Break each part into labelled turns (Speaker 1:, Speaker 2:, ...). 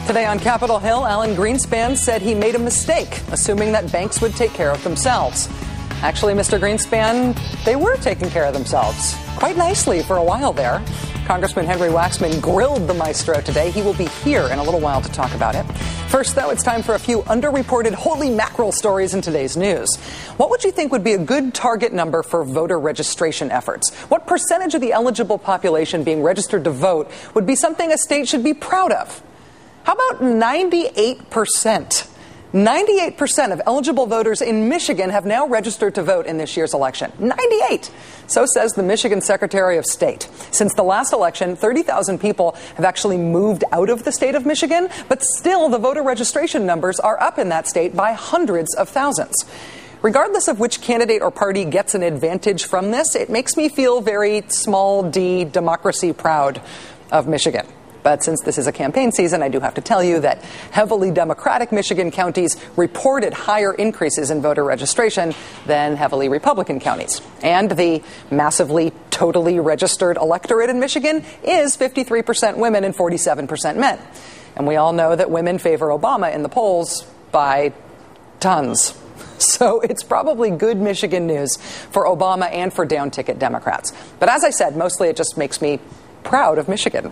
Speaker 1: Today on Capitol Hill, Alan Greenspan said he made a mistake, assuming that banks would take care of themselves. Actually, Mr. Greenspan, they were taking care of themselves quite nicely for a while there. Congressman Henry Waxman grilled the maestro today. He will be here in a little while to talk about it. First, though, it's time for a few underreported holy mackerel stories in today's news. What would you think would be a good target number for voter registration efforts? What percentage of the eligible population being registered to vote would be something a state should be proud of? How about 98%? 98% of eligible voters in Michigan have now registered to vote in this year's election. 98! So says the Michigan Secretary of State. Since the last election, 30,000 people have actually moved out of the state of Michigan, but still the voter registration numbers are up in that state by hundreds of thousands. Regardless of which candidate or party gets an advantage from this, it makes me feel very small d democracy proud of Michigan. But since this is a campaign season, I do have to tell you that heavily Democratic Michigan counties reported higher increases in voter registration than heavily Republican counties. And the massively, totally registered electorate in Michigan is 53% women and 47% men. And we all know that women favor Obama in the polls by tons. So it's probably good Michigan news for Obama and for down-ticket Democrats. But as I said, mostly it just makes me proud of Michigan.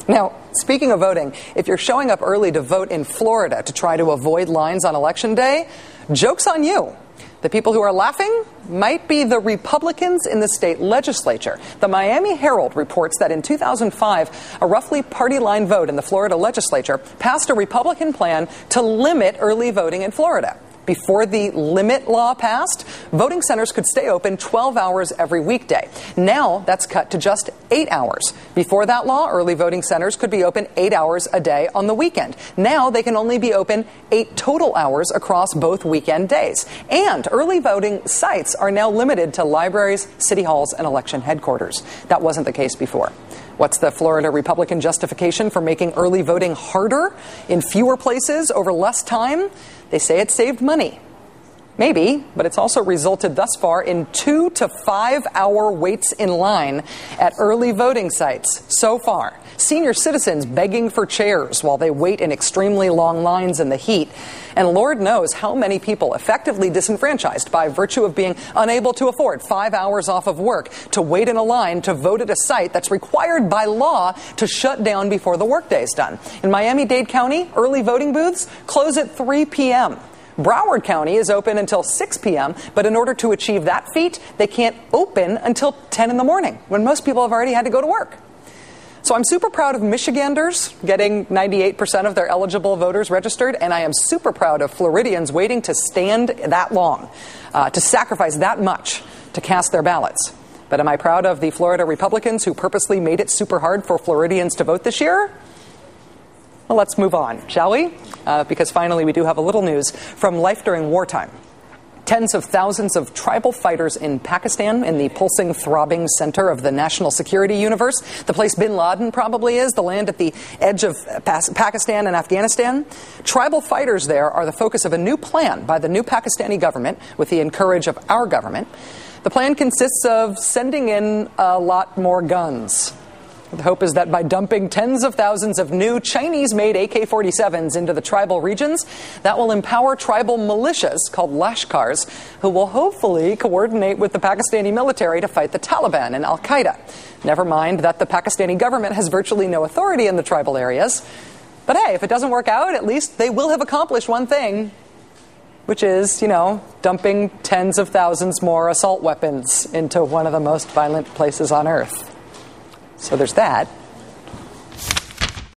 Speaker 1: Now, speaking of voting, if you're showing up early to vote in Florida to try to avoid lines on Election Day, joke's on you. The people who are laughing might be the Republicans in the state legislature. The Miami Herald reports that in 2005, a roughly party-line vote in the Florida legislature passed a Republican plan to limit early voting in Florida. Before the limit law passed, voting centers could stay open 12 hours every weekday. Now that's cut to just 8 hours. Before that law, early voting centers could be open 8 hours a day on the weekend. Now they can only be open 8 total hours across both weekend days. And early voting sites are now limited to libraries, city halls, and election headquarters. That wasn't the case before. What's the Florida Republican justification for making early voting harder in fewer places over less time? They say it saved money. Maybe, but it's also resulted thus far in 2 to 5 hour waits in line at early voting sites so far. Senior citizens begging for chairs while they wait in extremely long lines in the heat. And Lord knows how many people effectively disenfranchised by virtue of being unable to afford 5 hours off of work to wait in a line to vote at a site that's required by law to shut down before the workday's done. In Miami-Dade County, early voting booths close at 3 p.m. Broward County is open until 6 p.m., but in order to achieve that feat, they can't open until 10 in the morning, when most people have already had to go to work. So I'm super proud of Michiganders getting 98% of their eligible voters registered, and I am super proud of Floridians waiting to stand that long, to sacrifice that much to cast their ballots. But am I proud of the Florida Republicans who purposely made it super hard for Floridians to vote this year? Well, let's move on, shall we? Because finally we do have a little news from Life During Wartime. Tens of thousands of tribal fighters in Pakistan, in the pulsing, throbbing center of the national security universe, the place bin Laden probably is, the land at the edge of Pakistan and Afghanistan. Tribal fighters there are the focus of a new plan by the new Pakistani government with the encourage of our government. The plan consists of sending in a lot more guns. The hope is that by dumping tens of thousands of new Chinese-made AK-47s into the tribal regions, that will empower tribal militias called Lashkars, who will hopefully coordinate with the Pakistani military to fight the Taliban and Al-Qaeda. Never mind that the Pakistani government has virtually no authority in the tribal areas. But hey, if it doesn't work out, at least they will have accomplished one thing, which is, dumping tens of thousands more assault weapons into one of the most violent places on earth. So there's that.